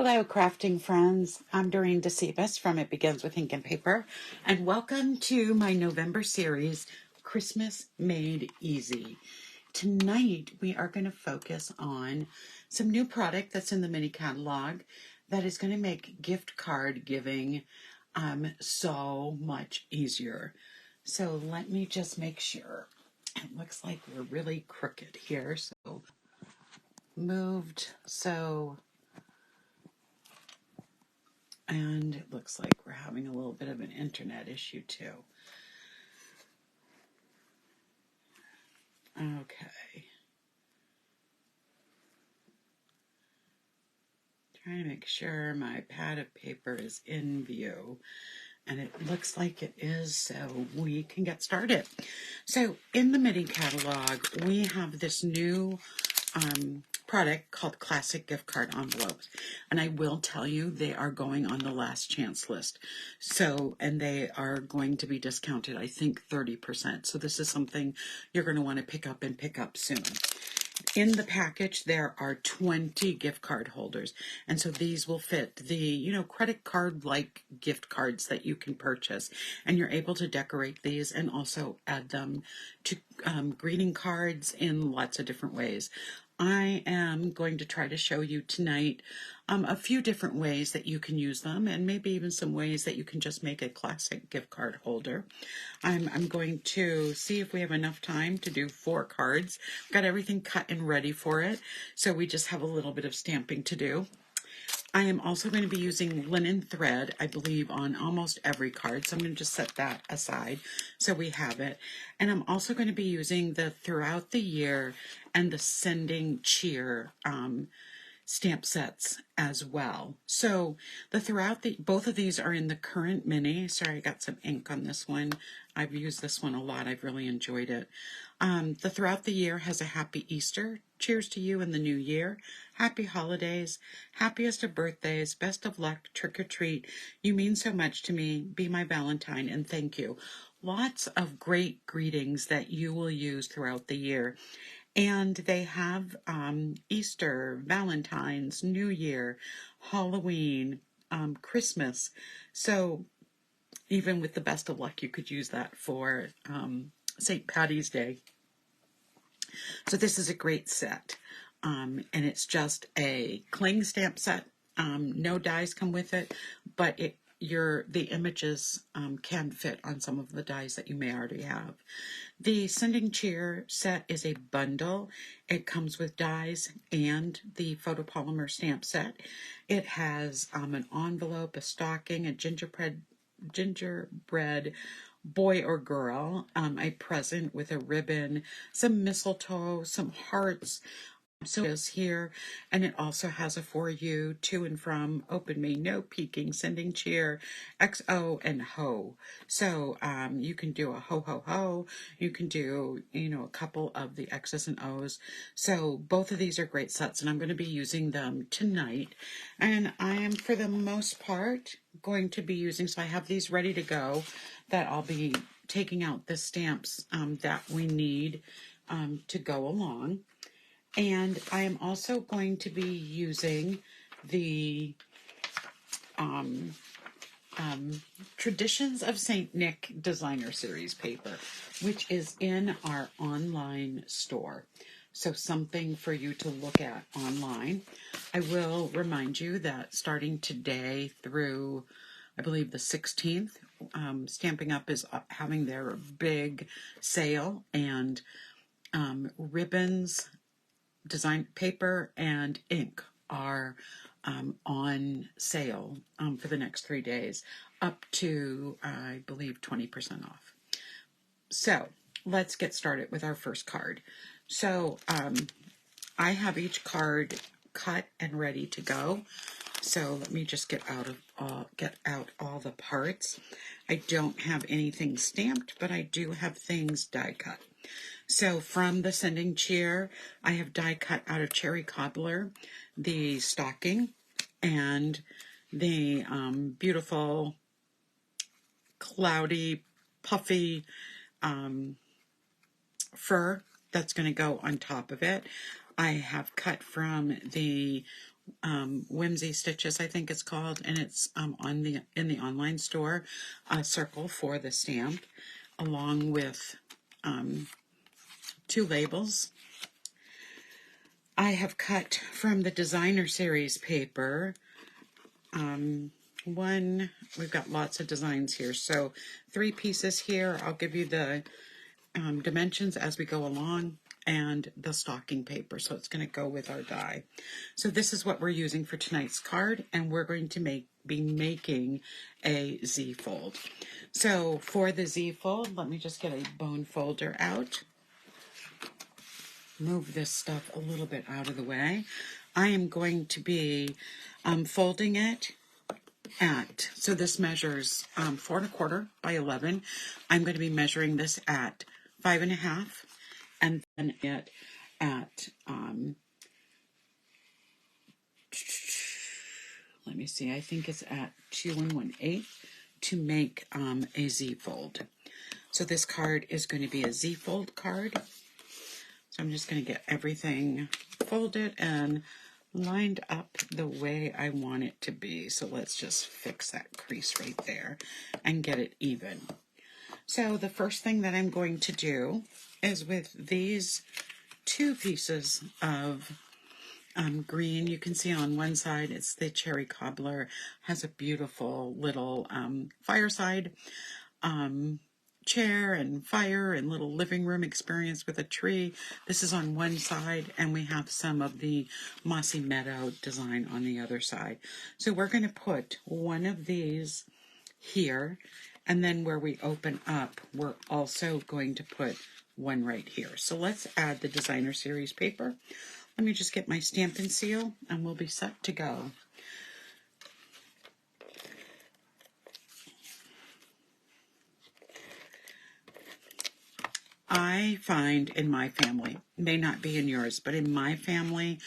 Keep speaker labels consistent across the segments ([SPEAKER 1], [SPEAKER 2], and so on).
[SPEAKER 1] Hello, crafting friends. I'm Doreen DeCebus from It Begins with Ink and Paper, and welcome to my November series, Christmas Made Easy. Tonight, we are going to focus on some new product that's in the mini catalog that is going to make gift card giving so much easier. So let me just make sure. It looks like we're really crooked here, so moved. And it looks like we're having a little bit of an internet issue too. Okay. Trying to make sure my pad of paper is in view. And it looks like it is, so we can get started. So in the mini catalog, we have this new product called Classic Gift Card Envelopes. And I will tell you, they are going on the last chance list. So, and they are going to be discounted, I think 30%. So this is something you're going to want to pick up soon. In the package, there are 20 gift card holders. And so these will fit the, credit card-like gift cards that you can purchase. And you're able to decorate these and also add them to greeting cards in lots of different ways. I am going to try to show you tonight a few different ways that you can use them, and maybe even some ways that you can just make a classic gift card holder. I'm going to see if we have enough time to do 4 cards. Got everything cut and ready for it, so we just have a little bit of stamping to do. I am also going to be using linen thread, I believe, on almost every card. So I'm going to just set that aside so we have it. And I'm also going to be using the Throughout the Year and the Sending Cheer stamp sets as well. So both of these are in the current mini. Sorry, I got some ink on this one. I've used this one a lot. I've really enjoyed it. The Throughout the Year has a Happy Easter. Cheers to you in the new year. Happy holidays. Happiest of birthdays. Best of luck. Trick or treat. You mean so much to me. Be my Valentine, and thank you. Lots of great greetings that you will use throughout the year. And they have Easter, Valentine's, New Year, Halloween, Christmas. So even with the best of luck, you could use that for St. Patty's Day. So this is a great set. And it's just a cling stamp set. No dies come with it, but the images can fit on some of the dies that you may already have. The Sending Cheer set is a bundle. It comes with dies and the photopolymer stamp set. It has an envelope, a stocking, a gingerbread boy or girl, a present with a ribbon, some mistletoe, some hearts. So it is here, and it also has a For You, To and From, Open Me, No Peeking, Sending Cheer, XO, and Ho. So you can do a ho, ho, ho. You can do, a couple of the X's and O's. So both of these are great sets, and I'm going to be using them tonight. And I am, for the most part, going to be using, so I have these ready to go, that I'll be taking out the stamps that we need to go along. And I am also going to be using the Traditions of St. Nick Designer Series paper, which is in our online store. So something for you to look at online. I will remind you that starting today through, I believe, the 16th, Stampin' Up! Is having their big sale, and ribbons, design paper, and ink are on sale for the next 3 days, up to, I believe, 20% off. So let's get started with our first card. So I have each card cut and ready to go. So let me just get out all the parts. I don't have anything stamped, but I do have things die cut. So from the Sending Cheer, I have die cut out of Cherry Cobbler, the stocking, and the beautiful, cloudy, puffy fur that's going to go on top of it. I have cut from the Whimsy Stitches, I think it's called, and it's in the online store, a circle for the stamp, along with 2 labels. I have cut from the Designer Series paper. We've got lots of designs here, so 3 pieces here. I'll give you the dimensions as we go along, and the stocking paper, so it's going to go with our die. So this is what we're using for tonight's card, and we're going to be making a Z fold. So for the Z fold, let me just get a bone folder out. Move this stuff a little bit out of the way. I am going to be folding it at, so this measures 4 1/4 by 11. I'm going to be measuring this at 5 1/2, and then it at let me see, I think it's at 2 1/8 to make a Z fold. So this card is going to be a Z fold card. So I'm just going to get everything folded and lined up the way I want it to be. So let's just fix that crease right there and get it even. So the first thing that I'm going to do is with these 2 pieces of green, you can see on one side it's the cherry cobbler, has a beautiful little fireside chair and fire and little living room experience with a tree. This is on one side, and we have some of the Mossy Meadow design on the other side. So we're going to put one of these here, and then where we open up, we're also going to put one right here. So let's add the Designer Series paper. Let me just get my stamp and seal, and we'll be set to go. I find in my family, may not be in yours, but in my family,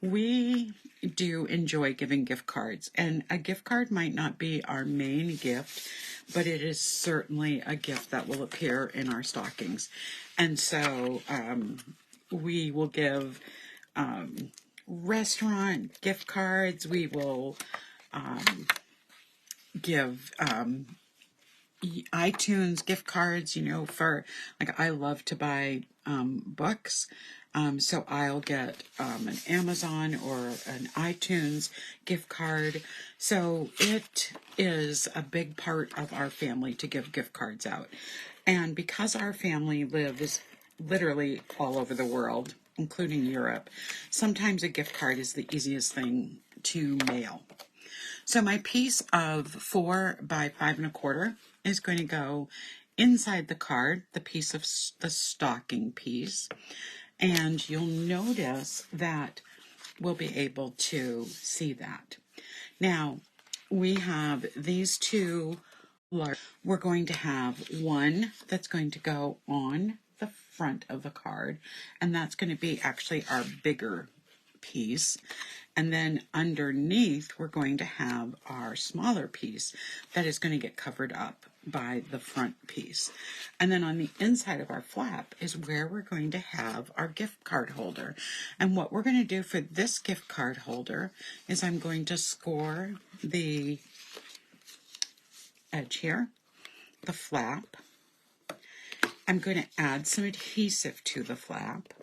[SPEAKER 1] we do enjoy giving gift cards. And a gift card might not be our main gift, but it is certainly a gift that will appear in our stockings. And so we will give restaurant gift cards. We will give iTunes gift cards, for, like, I love to buy books, so I'll get an Amazon or an iTunes gift card. So it is a big part of our family to give gift cards out. And because our family lives literally all over the world, including Europe, sometimes a gift card is the easiest thing to mail. So my piece of 4 by 5 1/4 is going to go inside the card, the piece of the stocking piece, and you'll notice that we'll be able to see that. Now, we have these 2 large. We're going to have one that's going to go on the front of the card, and that's going to be actually our bigger piece. And then underneath, we're going to have our smaller piece that is going to get covered up by the front piece. And then on the inside of our flap is where we're going to have our gift card holder. And what we're going to do for this gift card holder is I'm going to score the edge here, the flap. I'm going to add some adhesive to the flap.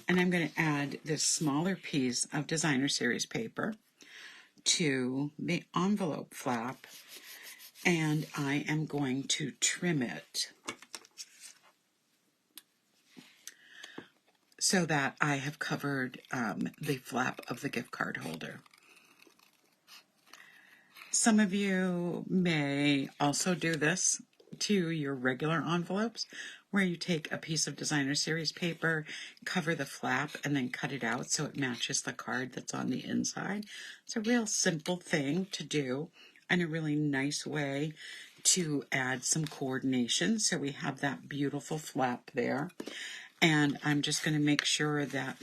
[SPEAKER 1] And I'm going to add this smaller piece of Designer Series paper to the envelope flap, and I am going to trim it so that I have covered the flap of the gift card holder. Some of you may also do this to your regular envelopes, where you take a piece of Designer Series paper, cover the flap, and then cut it out so it matches the card that's on the inside. It's a real simple thing to do and a really nice way to add some coordination. So we have that beautiful flap there. And I'm just going to make sure that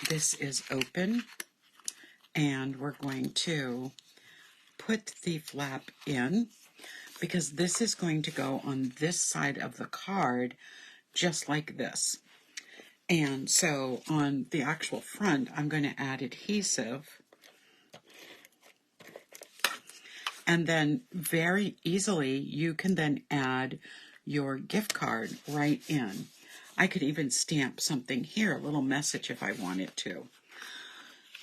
[SPEAKER 1] this is open. And we're going to put the flap in, because this is going to go on this side of the card just like this. And so on the actual front, I'm going to add adhesive. And then very easily, you can then add your gift card right in. I could even stamp something here, a little message if I wanted to.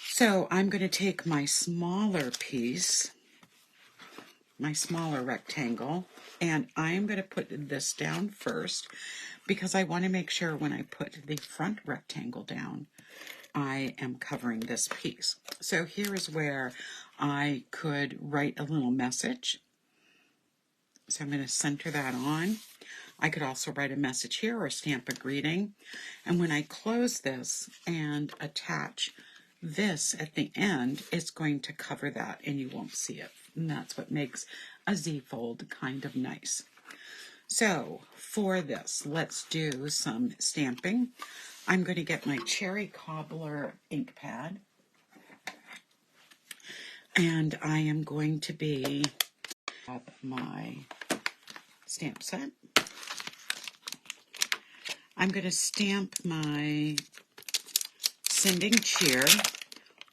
[SPEAKER 1] So I'm going to take my smaller piece, my smaller rectangle, and I'm going to put this down first because I want to make sure when I put the front rectangle down, I am covering this piece. So here is where I could write a little message. So I'm going to center that on. I could also write a message here or stamp a greeting. And when I close this and attach this at the end, it's going to cover that and you won't see it. And that's what makes a Z-fold kind of nice. So for this, let's do some stamping. I'm going to get my Cherry Cobbler ink pad. And I am going to be at my stamp set. I'm going to stamp my sending cheer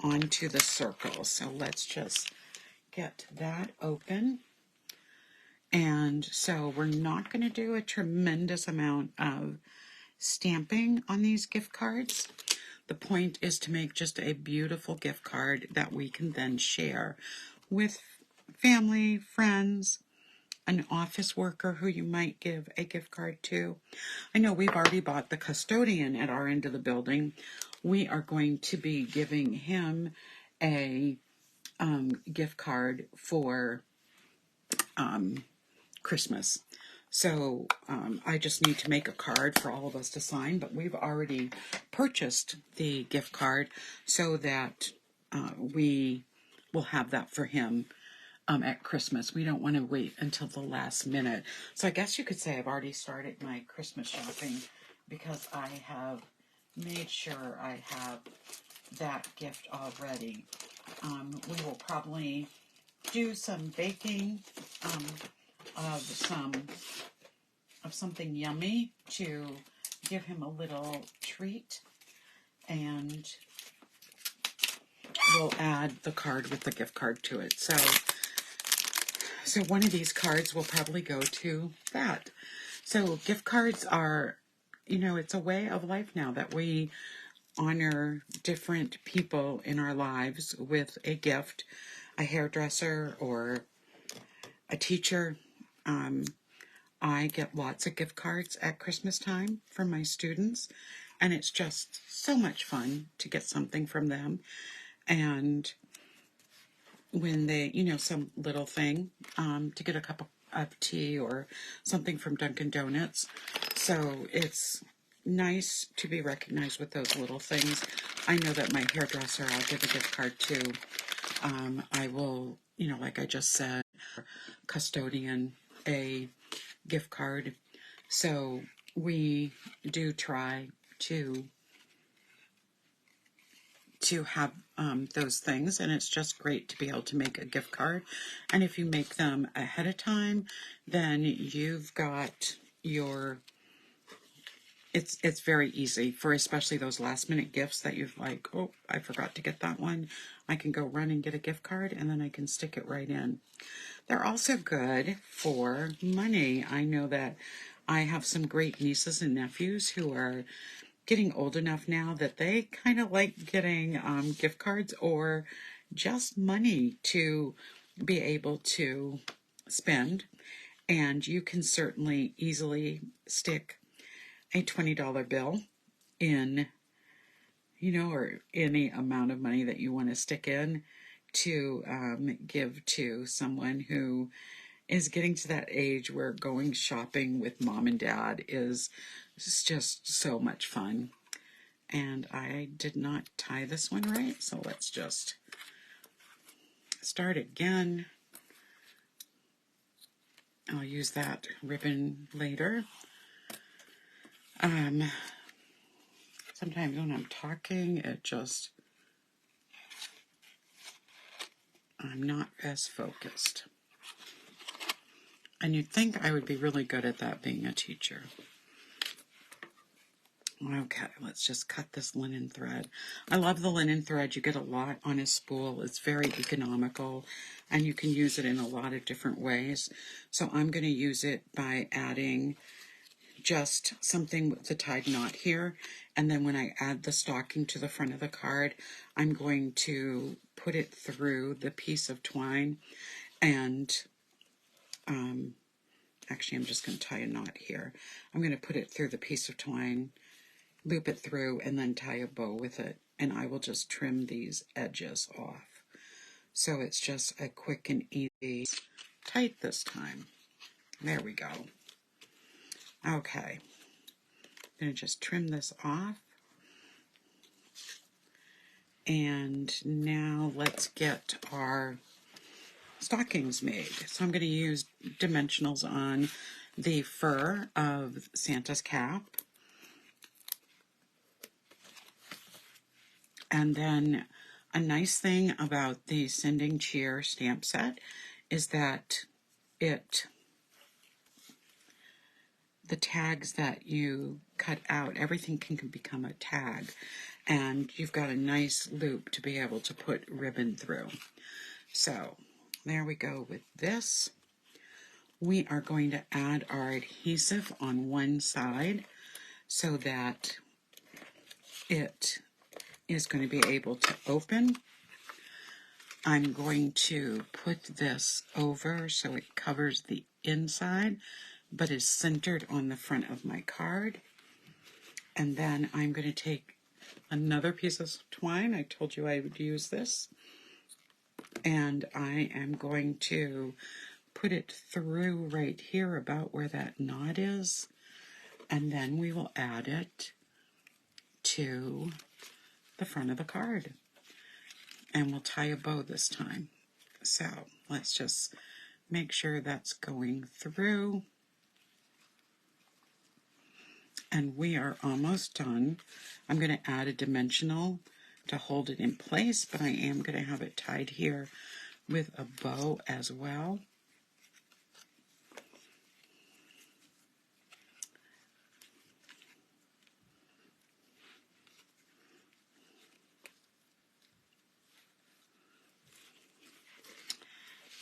[SPEAKER 1] onto the circle. So let's just get that open. And so we're not going to do a tremendous amount of stamping on these gift cards. The point is to make just a beautiful gift card that we can then share with family, friends, an office worker who you might give a gift card to. I know we've already bought the custodian at our end of the building. We are going to be giving him a gift card for Christmas. So I just need to make a card for all of us to sign, but we've already purchased the gift card so that we will have that for him at Christmas. We don't want to wait until the last minute. So I guess you could say I've already started my Christmas shopping because I have made sure I have that gift already. We will probably do some baking of something yummy to give him a little treat, and we'll add the card with the gift card to it. So one of these cards will probably go to that. So gift cards are, it's a way of life now that we honor different people in our lives with a gift, a hairdresser or a teacher. I get lots of gift cards at Christmas time from my students, and it's just so much fun to get something from them. And when they, some little thing, to get a cup of tea or something from Dunkin' Donuts. So it's nice to be recognized with those little things. I know that my hairdresser, I'll give a gift card to. I will, like I just said, custodian, a gift card. So we do try to have those things, and it's just great to be able to make a gift card. And if you make them ahead of time, then you've got your, it's very easy for especially those last minute gifts that you've like, oh, I forgot to get that one. I can go run and get a gift card and then I can stick it right in. They're also good for money. I know that I have some great nieces and nephews who are getting old enough now that they kind of like getting gift cards or just money to be able to spend. And you can certainly easily stick a $20 bill in, or any amount of money that you want to stick in to give to someone who is getting to that age where going shopping with mom and dad is just so much fun. And I did not tie this one right, so let's just start again. I'll use that ribbon later. Sometimes when I'm talking, I'm not as focused. And you'd think I would be really good at that being a teacher. Okay, let's just cut this linen thread. I love the linen thread. You get a lot on a spool. It's very economical, and you can use it in a lot of different ways. So I'm going to use it by adding just something with the tied knot here, and then when I add the stocking to the front of the card, I'm going to put it through the piece of twine, and actually I'm just going to tie a knot here. I'm going to put it through the piece of twine, loop it through, and then tie a bow with it, and I will just trim these edges off. So it's just a quick and easy tight this time. There we go. Okay, I'm going to just trim this off. And now let's get our stockings made. So I'm going to use dimensionals on the fur of Santa's cap. And then a nice thing about the Sending Cheer stamp set is that the tags that you cut out, everything can become a tag. And you've got a nice loop to be able to put ribbon through. So there we go with this. We are going to add our adhesive on one side so that it is going to be able to open. I'm going to put this over so it covers the inside but is centered on the front of my card. And then I'm going to take another piece of twine. I told you I would use this. And I am going to put it through right here about where that knot is. And then we will add it to the front of the card. And we'll tie a bow this time. So let's just make sure that's going through. And we are almost done. I'm going to add a dimensional to hold it in place, but I am going to have it tied here with a bow as well.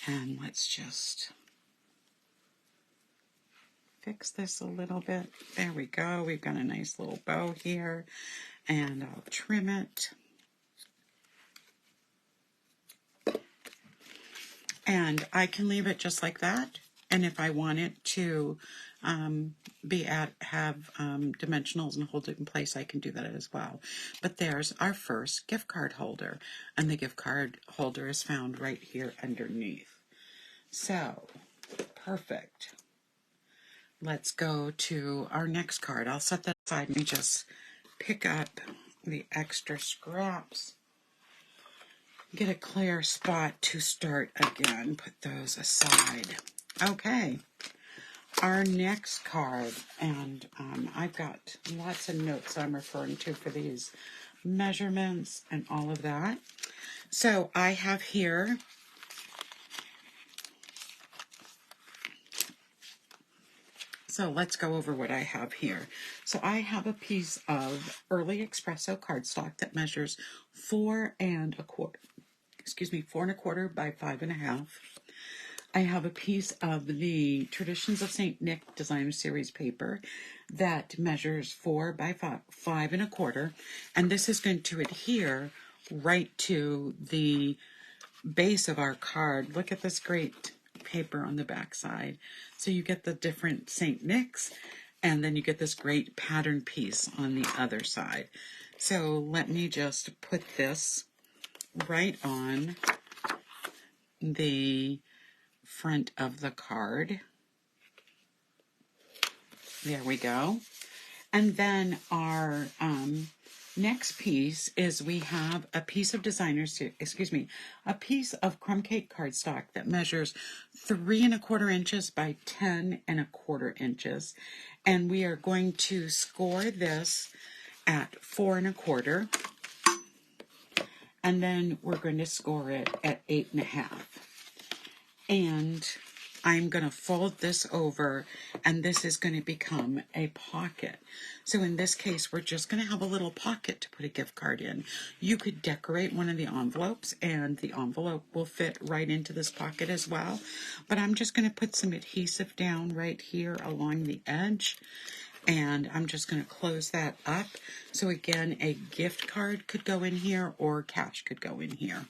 [SPEAKER 1] And let's just fix this a little bit. There we go. We've got a nice little bow here, and I'll trim it. And I can leave it just like that. And if I want it to have dimensionals and hold it in place, I can do that as well. But there's our first gift card holder, and the gift card holder is found right here underneath. So, perfect. Let's go to our next card. I'll set that aside and just pick up the extra scraps. Get a clear spot to start again. Put those aside. Okay. Our next card, and I've got lots of notes I'm referring to for these measurements and all of that. So I have here So let's go over what I have here. So I have a piece of early Espresso cardstock that measures 4 1/4 by 5 1/2. I have a piece of the Traditions of St. Nick Designer Series paper that measures 4 by 5 1/4, and this is going to adhere right to the base of our card. Look at this great paper on the back side. So you get the different St. Nick's, and then you get this great pattern piece on the other side. So let me just put this right on the front of the card. There we go. And then our next piece is we have a piece of a piece of Crumb Cake cardstock that measures 3 1/4 inches by 10 1/4 inches. And we are going to score this at 4 1/4. And then we're going to score it at 8 1/2. And I'm going to fold this over, and this is going to become a pocket. So in this case, we're just going to have a little pocket to put a gift card in. You could decorate one of the envelopes, and the envelope will fit right into this pocket as well. But I'm just going to put some adhesive down right here along the edge. And I'm just going to close that up. So again, a gift card could go in here or cash could go in here.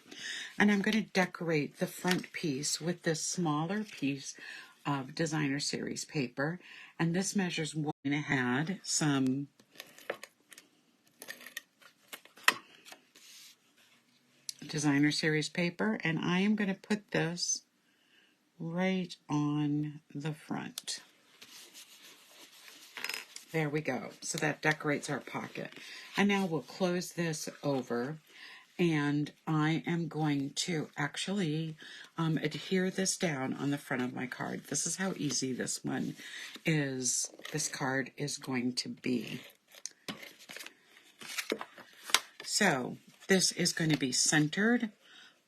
[SPEAKER 1] And I'm going to decorate the front piece with this smaller piece of designer series paper. And this measures 1. I had some designer series paper, and I am going to put this right on the front. There we go. So that decorates our pocket. And now we'll close this over, and I am going to actually adhere this down on the front of my card. This is how easy this card is going to be. So this is going to be centered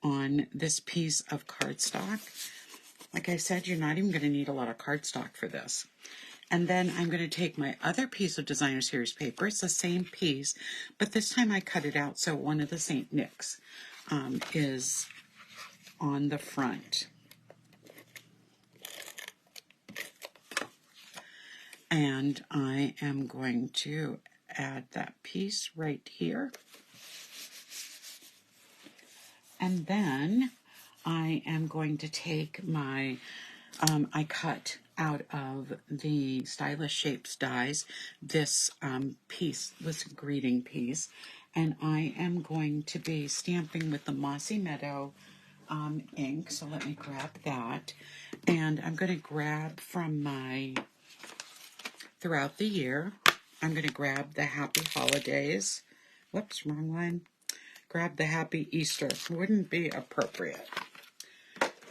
[SPEAKER 1] on this piece of cardstock. Like I said, you're not even going to need a lot of cardstock for this. And then I'm going to take my other piece of designer series paper. It's the same piece, but this time I cut it out so one of the St. Nick's is on the front. And I am going to add that piece right here. And then I am going to take my, I cut out of the Stylish Shapes dies this piece, this greeting piece, and I am going to be stamping with the Mossy Meadow ink. So let me grab that, and I'm going to grab from my throughout the year, I'm going to grab the Happy Holidays. Whoops, wrong one. Grab the Happy Easter. Wouldn't be appropriate.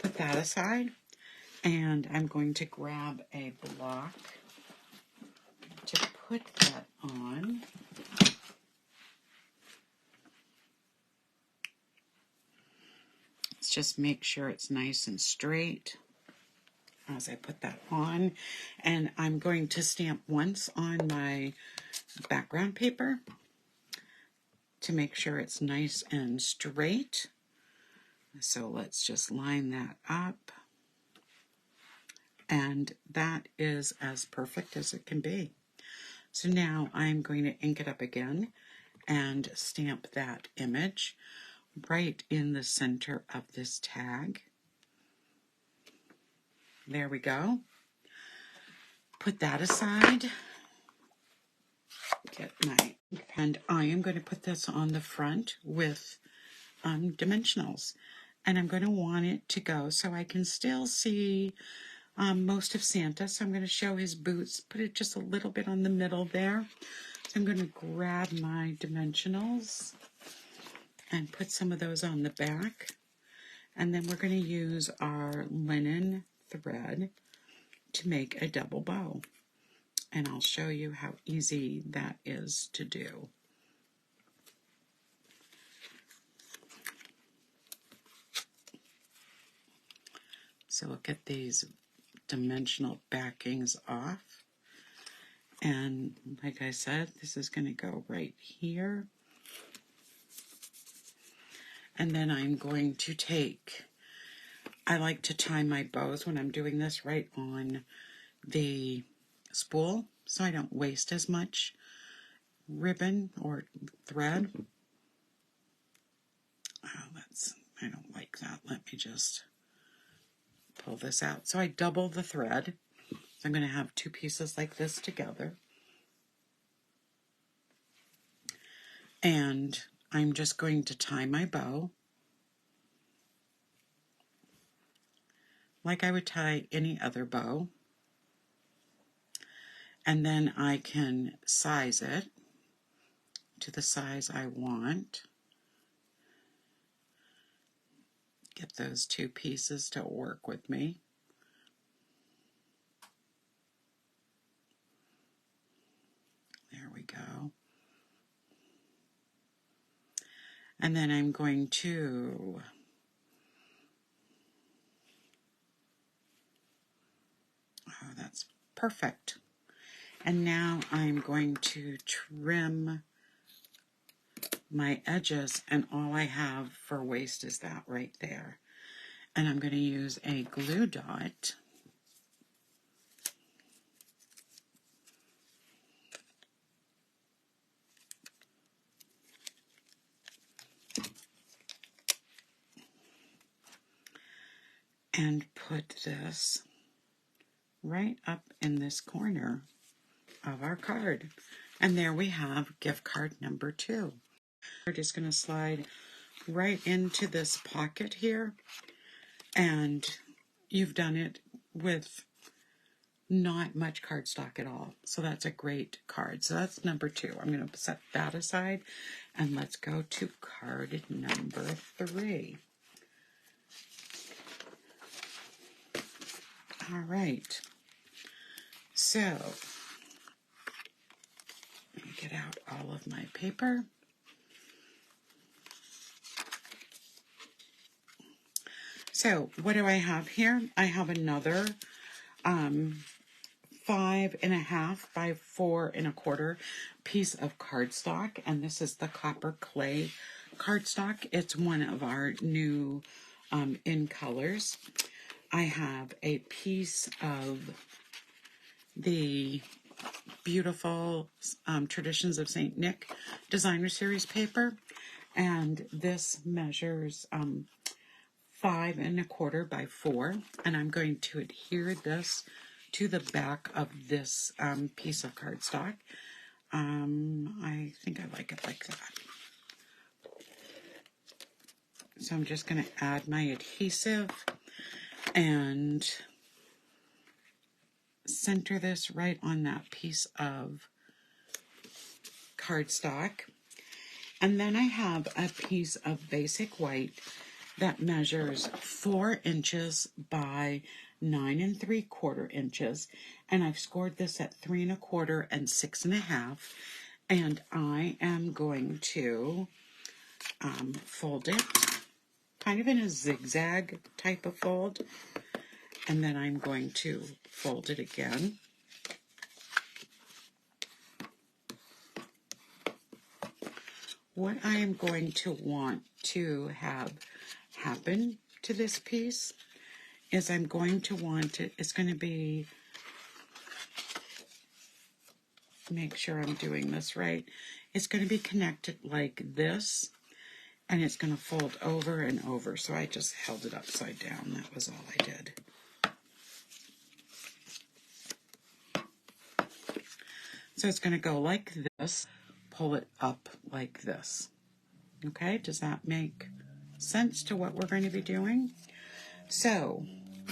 [SPEAKER 1] Put that aside. And I'm going to grab a block to put that on. Let's just make sure it's nice and straight as I put that on. And I'm going to stamp once on my background paper to make sure it's nice and straight. So let's just line that up. And that is as perfect as it can be. So now I'm going to ink it up again and stamp that image right in the center of this tag. There we go. Put that aside. Get my, and I am going to put this on the front with dimensionals. And I'm going to want it to go so I can still see most of Santa. So I'm going to show his boots, put it just a little bit on the middle there. So I'm going to grab my dimensionals and put some of those on the back. And then we're going to use our linen thread to make a double bow. And I'll show you how easy that is to do. So we'll get these dimensional backings off. And like I said, this is going to go right here. And then I'm going to take, I like to tie my bows when I'm doing this right on the spool so I don't waste as much ribbon or thread. Oh, I don't like that. Let me just pull this out. So I double the thread. So I'm going to have two pieces like this together. And I'm just going to tie my bow like I would tie any other bow. And then I can size it to the size I want. Get those two pieces to work with me. There we go. And then I'm going to Perfect. And now I'm going to trim my edges, and all I have for waste is that right there. And I'm going to use a glue dot and put this right up in this corner of our card. And there we have gift card number 2. We're just going to slide right into this pocket here, and you've done it with not much cardstock at all. So that's a great card. So that's number 2. I'm going to set that aside, and let's go to card number 3. All right. So let me get out all of my paper. So what do I have here? I have another 5.5 by 4 1/4 piece of cardstock, and this is the copper clay cardstock. It's one of our new in colors. I have a piece of the beautiful Traditions of St. Nick Designer Series paper, and this measures 5 1/4 by 4, and I'm going to adhere this to the back of this piece of cardstock. I think I like it like that. So I'm just going to add my adhesive and center this right on that piece of cardstock. And then I have a piece of basic white that measures 4 inches by 9 3/4 inches, and I've scored this at 3 1/4 and 6 1/2, and I am going to fold it kind of in a zigzag type of fold, and then I'm going to fold it again. What I am going to want to have happen to this piece is I'm going to want it, it's going to be, make sure I'm doing this right, it's going to be connected like this, and it's going to fold over and over. So I just held it upside down. That was all I did. So it's going to go like this, pull it up like this. Okay, does that make sense to what we're going to be doing? So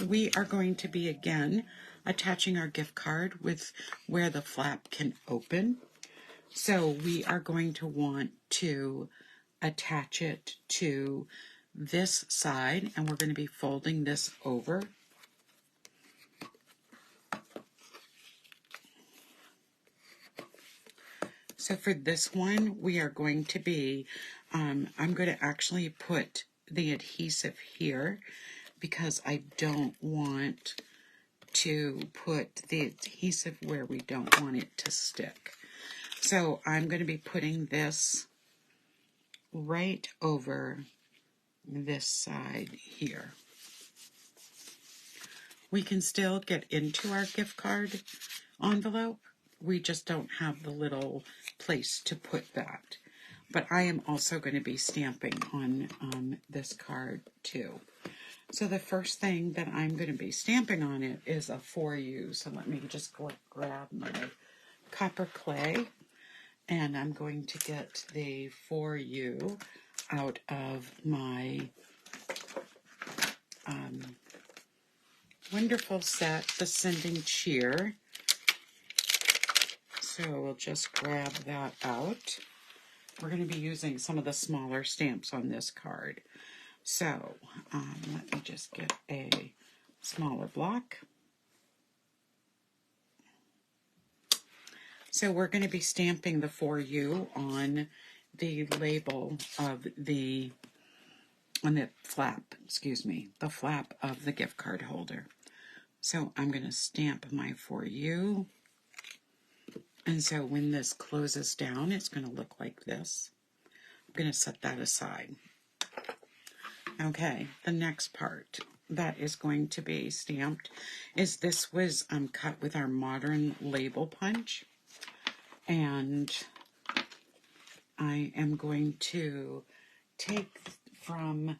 [SPEAKER 1] we are going to be again attaching our gift card with where the flap can open. So we are going to want to attach it to this side, and we're going to be folding this over. So for this one, we are going to be, I'm going to actually put the adhesive here because I don't want to put the adhesive where we don't want it to stick. So I'm going to be putting this right over this side here. We can still get into our gift card envelope. We just don't have the little place to put that. But I am also going to be stamping on this card too. So the first thing that I'm going to be stamping on it is a For You. So let me just grab my copper clay, and I'm going to get the For You out of my wonderful set, the Sending Cheer. So we'll just grab that out. We're going to be using some of the smaller stamps on this card. So let me just get a smaller block. So we're going to be stamping the For You on the label of the, on the flap, excuse me, the flap of the gift card holder. So I'm going to stamp my For You. And so when this closes down, it's going to look like this. I'm going to set that aside. Okay, the next part that is going to be stamped is this was cut with our modern label punch. And I am going to take from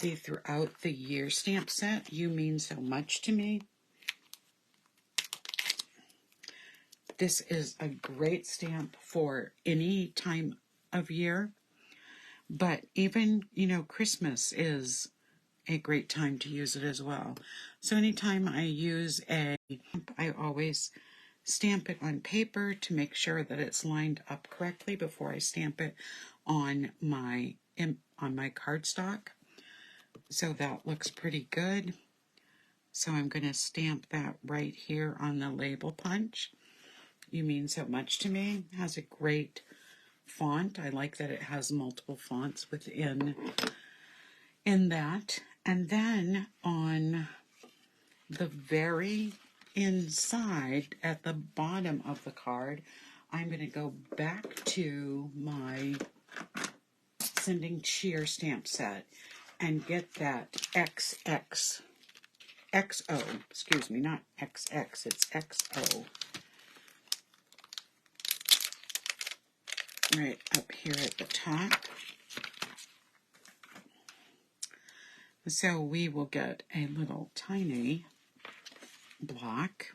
[SPEAKER 1] the Throughout the Year stamp set, You Mean So Much to Me. This is a great stamp for any time of year, but even, Christmas is a great time to use it as well. So anytime I use I always stamp it on paper to make sure that it's lined up correctly before I stamp it on my cardstock. So that looks pretty good. So I'm going to stamp that right here on the label punch. You Mean So Much to Me. It has a great font. I like that it has multiple fonts within that. And then on the very inside at the bottom of the card, I'm going to go back to my Sending Cheer stamp set and get that XO, excuse me, not XX, it's XO. Right up here at the top. So we will get a little tiny block.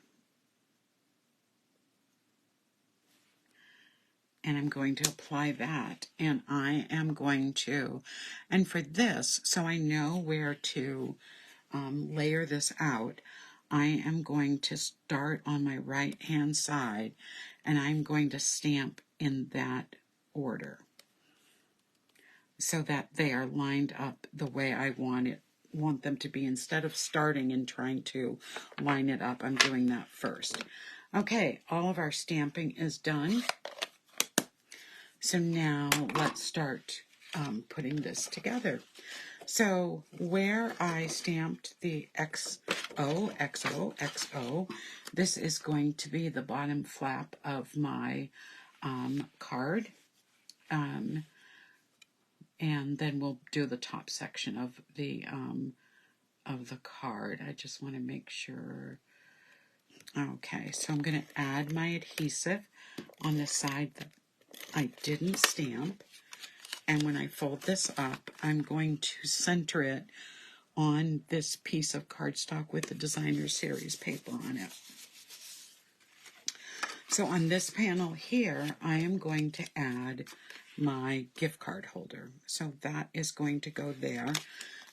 [SPEAKER 1] And I'm going to apply that. And I am going to, and for this, so I know where to layer this out, I am going to start on my right hand side and I'm going to stamp in that order so that they are lined up the way I want them to be. Instead of starting and trying to line it up, I'm doing that first. Okay, all of our stamping is done. So now let's start putting this together. So where I stamped the XO, this is going to be the bottom flap of my card. And then we'll do the top section of the card. I just want to make sure. Okay, so I'm going to add my adhesive on the side that I didn't stamp. And when I fold this up, I'm going to center it on this piece of cardstock with the Designer Series paper on it. So on this panel here, I am going to add my gift card holder. So that is going to go there.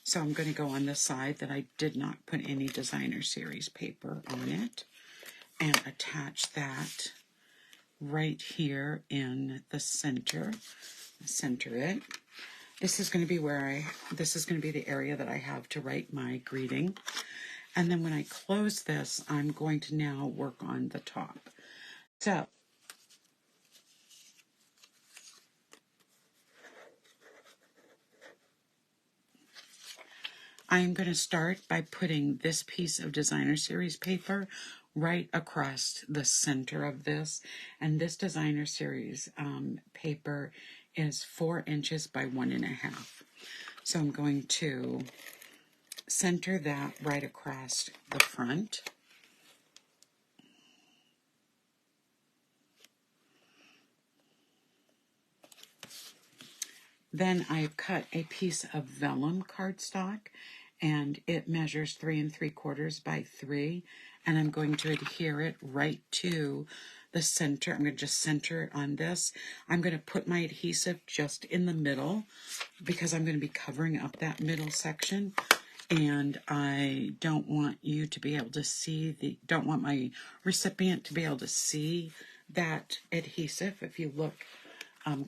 [SPEAKER 1] So I'm going to go on the side that I did not put any Designer Series paper on it and attach that right here in the center. Center it. This is going to be this is going to be the area that I have to write my greeting. And then when I close this, I'm going to now work on the top. So I'm going to start by putting this piece of Designer Series paper right across the center of this. And this Designer Series paper is 4 inches by 1.5. So I'm going to center that right across the front. Then I've cut a piece of Vellum cardstock, and it measures 3 3/4 by 3, and I'm going to adhere it right to the center. I'm going to just center it on this. I'm going to put my adhesive just in the middle because I'm going to be covering up that middle section, and I don't want you to be able to see don't want my recipient to be able to see that adhesive. If you look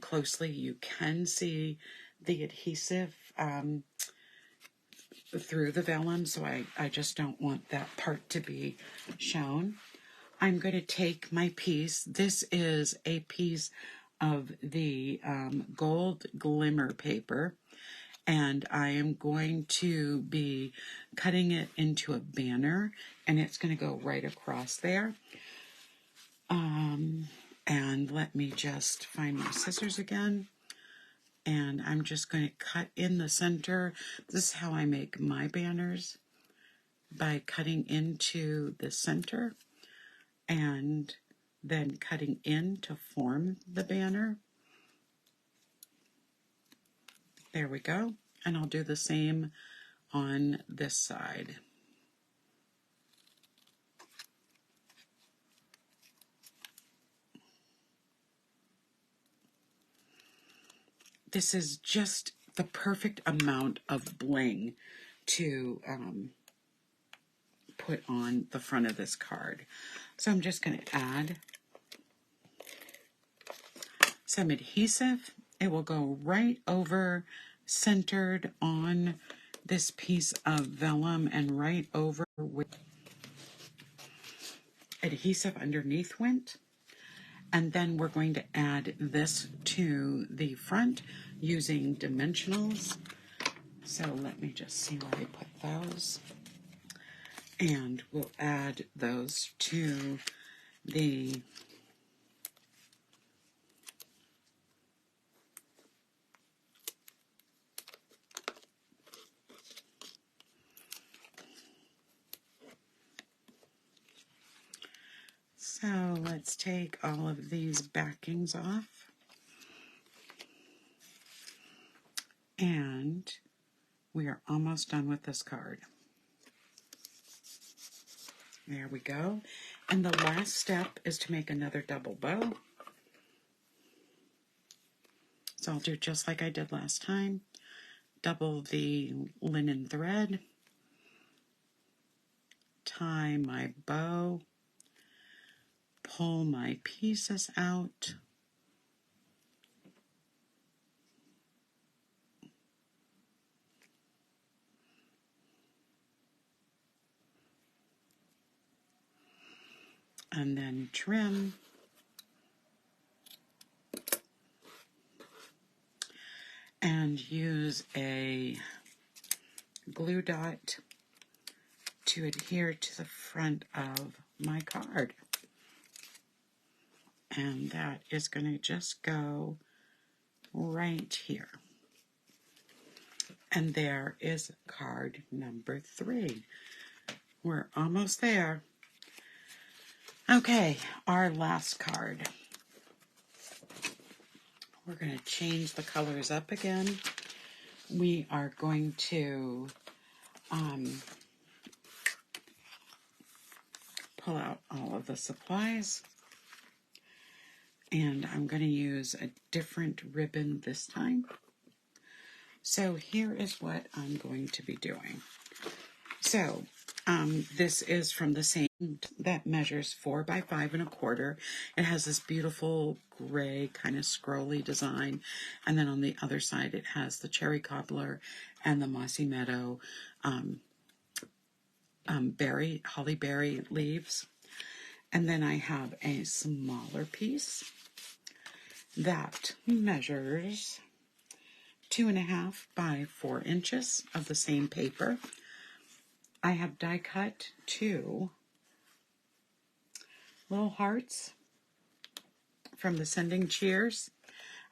[SPEAKER 1] closely, you can see the adhesive through the vellum, so I just don't want that part to be shown. I'm going to take my piece. This is a piece of the gold Glimmer paper, And I am going to be cutting it into a banner, and it's going to go right across there. And let me just find my scissors again. And I'm just going to cut in the center. This is how I make my banners, by cutting into the center and then cutting in to form the banner. There we go. And I'll do the same on this side. This is just the perfect amount of bling to put on the front of this card. So I'm just going to add some adhesive. It will go right over, centered on this piece of vellum, and right over where adhesive underneath went. And then we're going to add this to the front using dimensionals. So let me just see where I put those. And we'll add those to the So let's take all of these backings off. And we are almost done with this card. There we go. And the last step is to make another double bow. So I'll do just like I did last time. Double the linen thread. Tie my bow. Pull my pieces out. And then trim. And use a glue dot to adhere to the front of my card. And that is going to just go right here. And there is card number 3. We're almost there. Okay, our last card. We're going to change the colors up again. We are going to pull out all of the supplies. And I'm going to use a different ribbon this time. So here is what I'm going to be doing. So this is from the same that measures 4 by 5 1/4. It has this beautiful gray kind of scrolly design. And then on the other side, it has the cherry cobbler and the Mossy Meadow holly berry leaves. And then I have a smaller piece that measures 2.5 by 4 inches of the same paper. I have die cut 2 little hearts from the Sending Cheers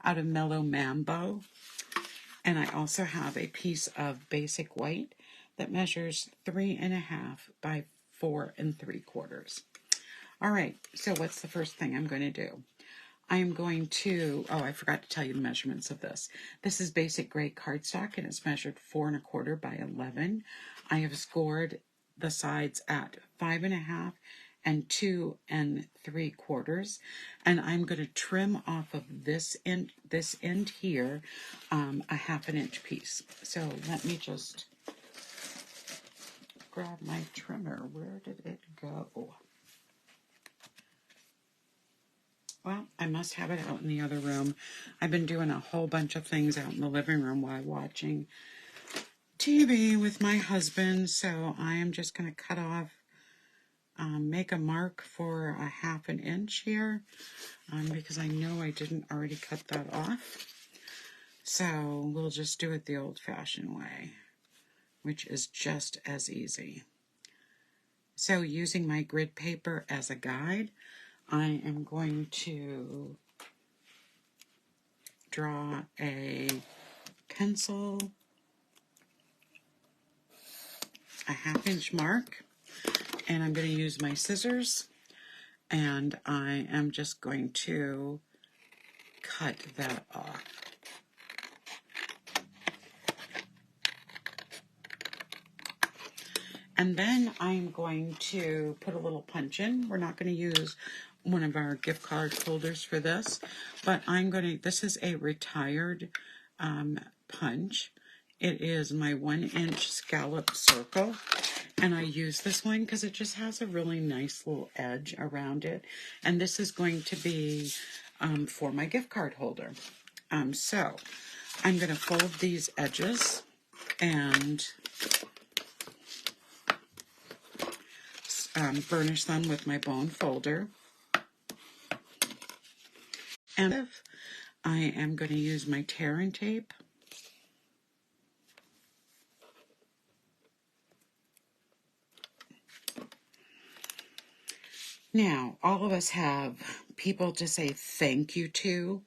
[SPEAKER 1] out of Mellow Mambo. And I also have a piece of basic white that measures 3.5 by 4 3/4. All right, so what's the first thing I'm going to do? I am going to, I forgot to tell you the measurements of this. This is basic gray cardstock, and it's measured 4 1/4 by 11. I have scored the sides at 5.5 and 2 3/4, and I'm going to trim off of this end here a 1/2 inch piece. So let me just grab my trimmer. Where did it go? Well, I must have it out in the other room. I've been doing a whole bunch of things out in the living room while watching TV with my husband, so I am just going to cut off, make a mark for a 1/2 inch here, because I know I didn't already cut that off. So we'll just do it the old-fashioned way, which is just as easy. So using my grid paper as a guide, I am going to draw a pencil, a 1/2 inch mark, and I'm going to use my scissors, and I am just going to cut that off. And then I'm going to put a little punch in. We're not going to use one of our gift card holders for this, but this is a retired punch. It is my 1-inch scallop circle, and I use this one because it just has a really nice little edge around it. And this is going to be for my gift card holder. So I'm going to fold these edges and burnish them with my bone folder. And I am going to use my tear and tape. Now, all of us have people to say thank you to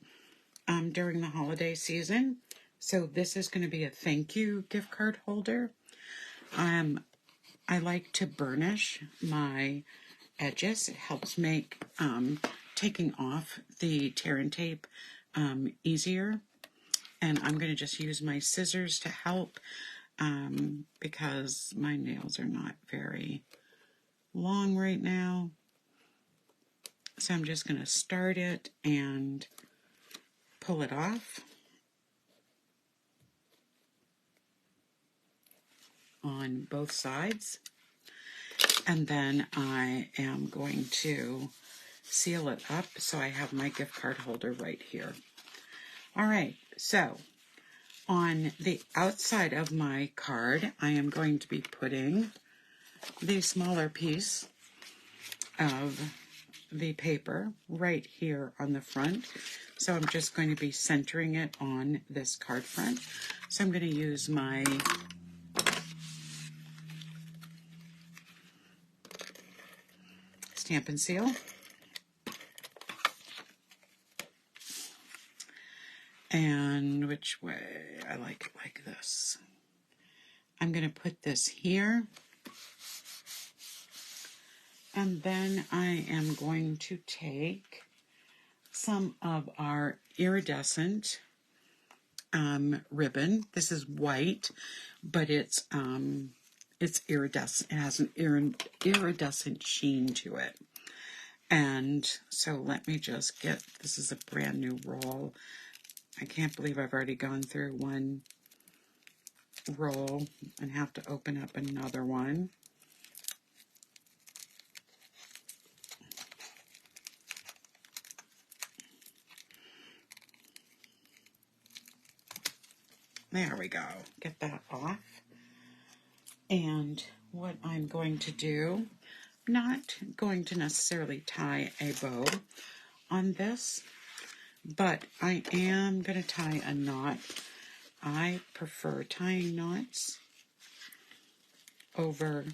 [SPEAKER 1] during the holiday season. So this is going to be a thank you gift card holder. I like to burnish my edges. It helps make taking off the tear and tape easier. And I'm going to just use my scissors to help because my nails are not very long right now. So I'm just going to start it and pull it off on both sides. And then I am going to seal it up so I have my gift card holder right here. All right, so on the outside of my card, I am going to be putting the smaller piece of the paper right here on the front. So I'm just going to be centering it on this card front. So I'm going to use my Stamp and Seal. And which way? I like it like this. I'm going to put this here. And then I am going to take some of our iridescent ribbon. This is white, but it's iridescent. It has an iridescent sheen to it. And so let me just get, this is a brand new roll. I can't believe I've already gone through one roll and have to open up another one. There we go. Get that off. And what I'm going to do, not going to necessarily tie a bow on this, but I am going to tie a knot. I prefer tying knots over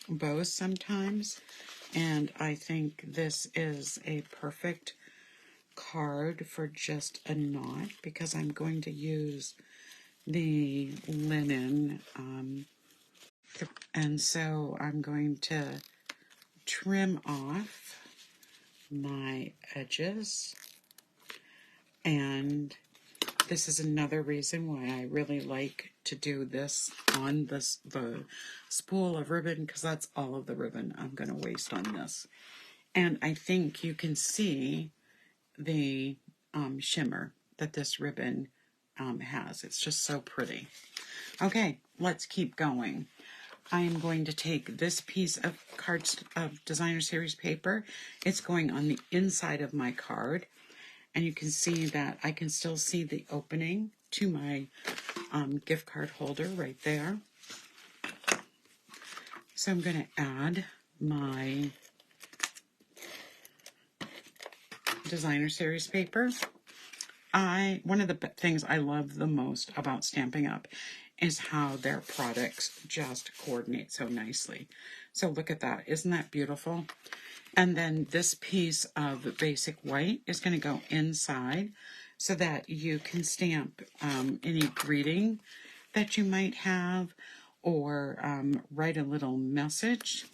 [SPEAKER 1] bows sometimes, and I think this is a perfect card for just a knot because I'm going to use the linen, and so I'm going to trim off my edges, and this is another reason why I really like to do this on the spool of ribbon, because that's all of the ribbon I'm going to waste on this. And I think you can see the shimmer that this ribbon has. It's just so pretty. Okay, let's keep going. I am going to take this piece of Designer Series paper. It's going on the inside of my card, and you can see that I can still see the opening to my gift card holder right there. So I'm going to add my Designer Series paper one of the things I love the most about Stampin' Up! Is how their products just coordinate so nicely. So look at that. Isn't that beautiful? And then this piece of basic white is going to go inside so that you can stamp any greeting that you might have, or write a little message.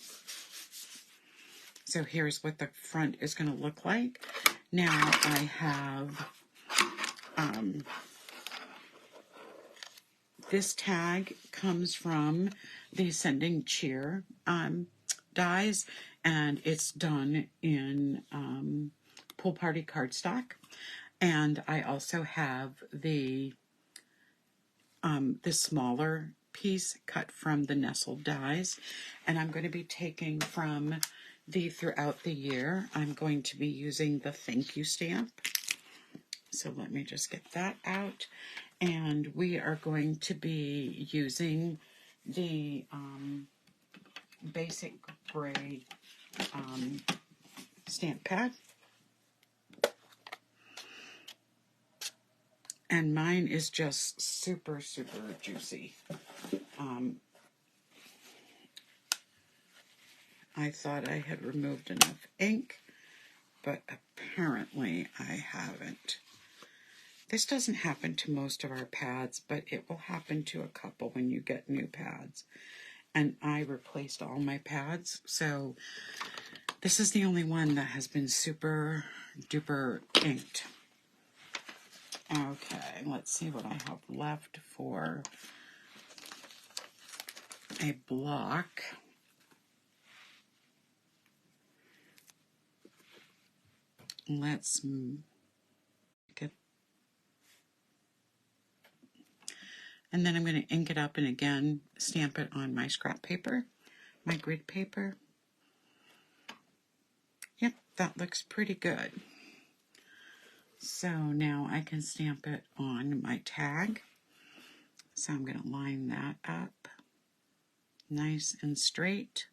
[SPEAKER 1] So here's what the front is going to look like. Now I have this tag comes from the Sending Cheer dies, and it's done in Pool Party Cardstock. And I also have the smaller piece cut from the Nestled dies, and I'm going to be taking from the Throughout the Year. I'm going to be using the thank you stamp. So let me just get that out. And we are going to be using the basic gray stamp pad. And mine is just super, super juicy. I thought I had removed enough ink, but apparently I haven't. This doesn't happen to most of our pads, but it will happen to a couple when you get new pads. And I replaced all my pads, so this is the only one that has been super duper inked. Okay, let's see what I have left for a block. Let's get, and then I'm going to ink it up and again stamp it on my scrap paper, my grid paper. Yep, that looks pretty good. So now I can stamp it on my tag. So I'm going to line that up nice and straight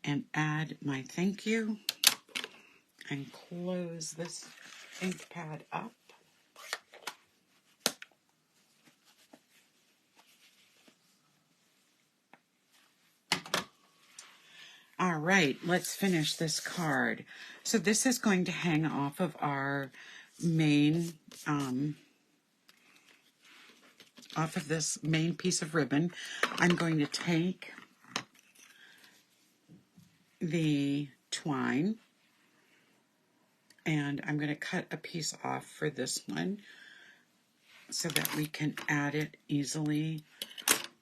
[SPEAKER 1] and add my thank you and close this ink pad up. All right, let's finish this card. So this is going to hang off of our main, off of this main piece of ribbon. I'm going to take the twine and I'm going to cut a piece off for this one so that we can add it easily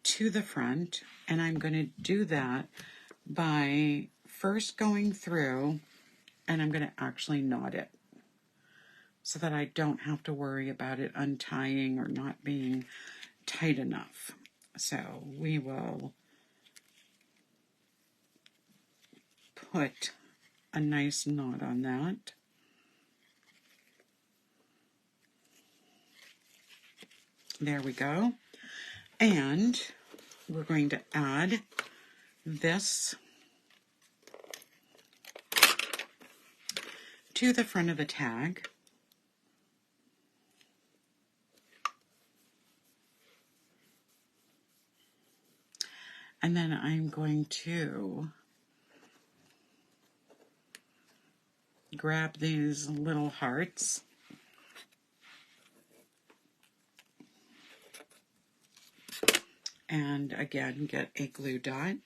[SPEAKER 1] to the front. And I'm going to do that by first going through, and I'm going to actually knot it so that I don't have to worry about it untying or not being tight enough. So we will put a nice knot on that. There we go. And we're going to add this to the front of the tag. And then I'm going to grab these little hearts and again get a glue dot.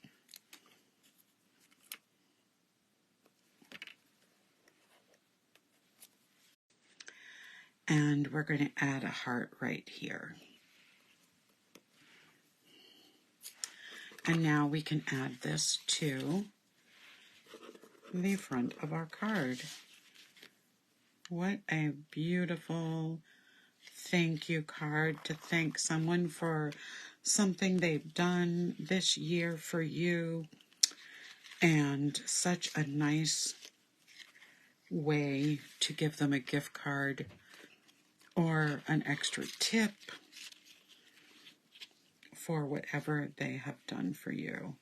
[SPEAKER 1] And we're going to add a heart right here. And now we can add this to the front of our card. What a beautiful thank you card to thank someone for something they've done this year for you. And such a nice way to give them a gift card or an extra tip for whatever they have done for you.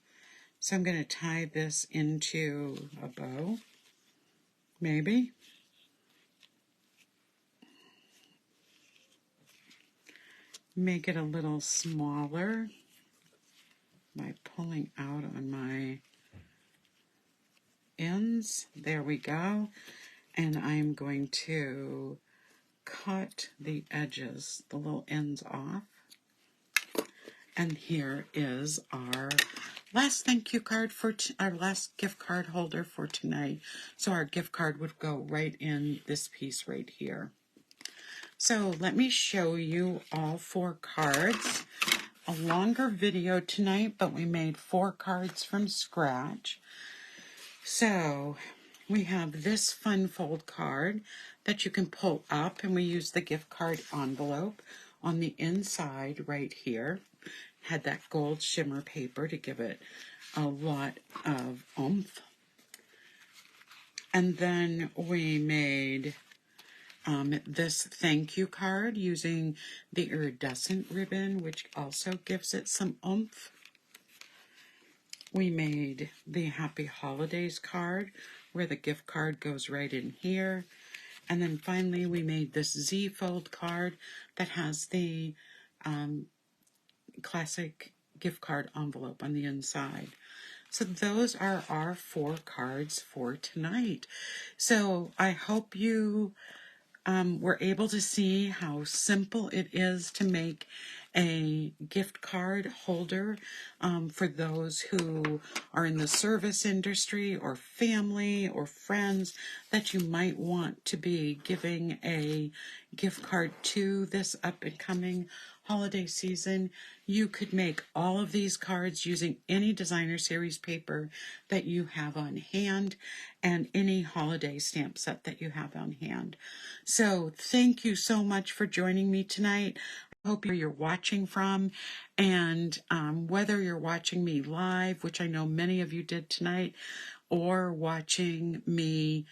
[SPEAKER 1] So I'm going to tie this into a bow, maybe. make it a little smaller by pulling out on my ends. There we go. And I'm going to cut the edges, the little ends off. And here is our last thank you card for our last gift card holder for tonight. So our gift card would go right in this piece right here. So let me show you all 4 cards. A longer video tonight, but we made 4 cards from scratch. So we have this fun fold card that you can pull up, and we use the gift card envelope on the inside right here. Had that gold shimmer paper to give it a lot of oomph. And then we made this thank you card using the iridescent ribbon, which also gives it some oomph. We made the Happy Holidays card, where the gift card goes right in here. And then finally we made this Z-fold card that has the classic gift card envelope on the inside. So those are our 4 cards for tonight. So I hope you were able to see how simple it is to make a gift card holder for those who are in the service industry or family or friends that you might want to be giving a gift card to this up and coming holiday season. You could make all of these cards using any designer series paper that you have on hand and any holiday stamp set that you have on hand. So thank you so much for joining me tonight. I hope you're watching from, and whether you're watching me live, which I know many of you did tonight, or watching me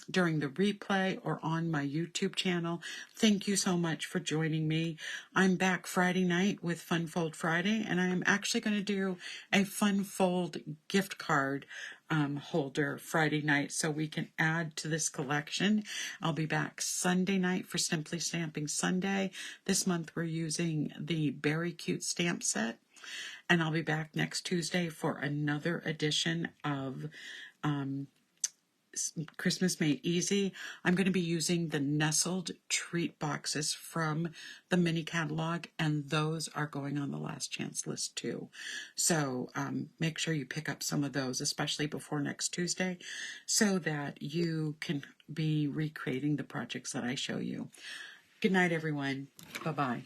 [SPEAKER 1] during the replay or on my YouTube channel, thank you so much for joining me. I'm back Friday night with Fun Fold Friday, and I am actually going to do a Fun Fold gift card holder Friday night so we can add to this collection. I'll be back Sunday night for Simply Stamping Sunday. This month we're using the Berry Cute stamp set, and I'll be back next Tuesday for another edition of Christmas Made Easy. I'm going to be using the nestled treat boxes from the mini catalog, and those are going on the last chance list too. So make sure you pick up some of those, especially before next Tuesday, so that you can be recreating the projects that I show you. Good night, everyone. Bye-bye.